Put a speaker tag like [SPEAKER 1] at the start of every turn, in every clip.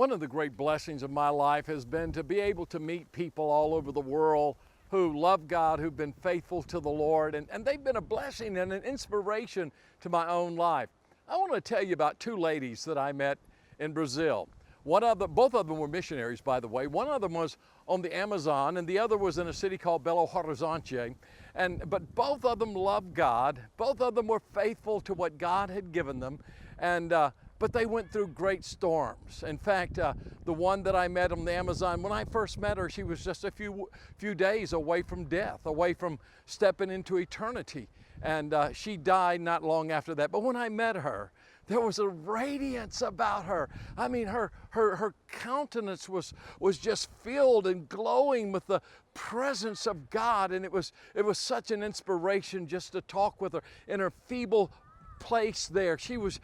[SPEAKER 1] One of the great blessings of my life has been to be able to meet people all over the world who love God, who've been faithful to the Lord, and they've been a blessing and an inspiration to my own life. I want to tell you about two ladies that I met in Brazil. Both of them were missionaries, by the way. One of them was on the Amazon, and the other was in a city called Belo Horizonte. But both of them loved God. Both of them were faithful to what God had given them, but they went through great storms. In fact, the one that I met on the Amazon, when I first met her, she was just a few days away from death, away from stepping into eternity. And she died not long after that. But when I met her, there was a radiance about her. I mean, her countenance was just filled and glowing with the presence of God. And it was such an inspiration just to talk with her in her feeble place there. She was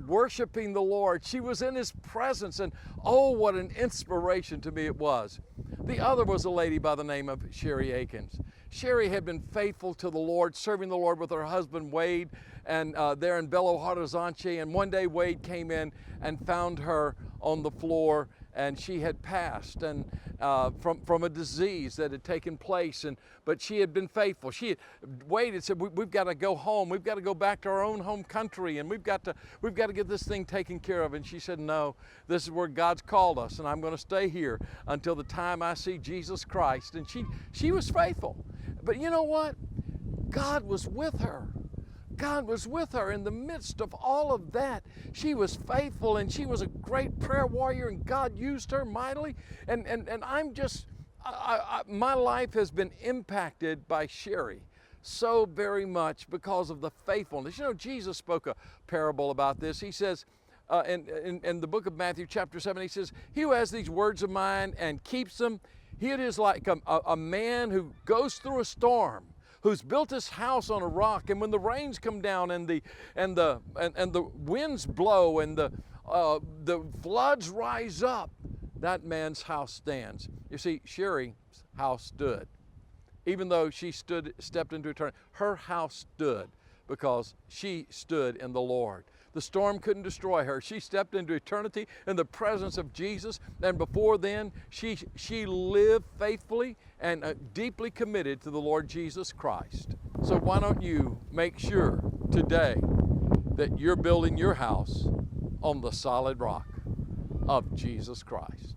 [SPEAKER 1] worshiping the Lord. She was in His presence, and oh, what an inspiration to me it was. The other was a lady by the name of Sherry Akins. Sherry had been faithful to the Lord, serving the Lord with her husband Wade, and there in Belo Horizonte. And one day Wade came in and found her on the floor, and she had passed and from a disease that had taken place. But she had been faithful. Wade had said, "We've got to go home. We've got to go back to our own home country, and we've got to get this thing taken care of." And she said, "No, this is where God's called us, and I'm going to stay here until the time I see Jesus Christ." And she was faithful. But you know what? God was with her. God was with her in the midst of all of that. She was faithful, and she was a great prayer warrior, and God used her mightily. And my life has been impacted by Sherry so very much because of the faithfulness. You know, Jesus spoke a parable about this. He says, in the book of Matthew chapter 7, he says, "He who has these words of mine and keeps them, he it is like a man who goes through a storm, who's built his house on a rock, and when the rains come down and the winds blow and the floods rise up, that man's house stands." You see, Sherry's house stood. Even though she stepped into eternity, her house stood because she stood in the Lord. The storm couldn't destroy her. She stepped into eternity in the presence of Jesus, and before then, she lived faithfully and deeply committed to the Lord Jesus Christ. So why don't you make sure today that you're building your house on the solid rock of Jesus Christ?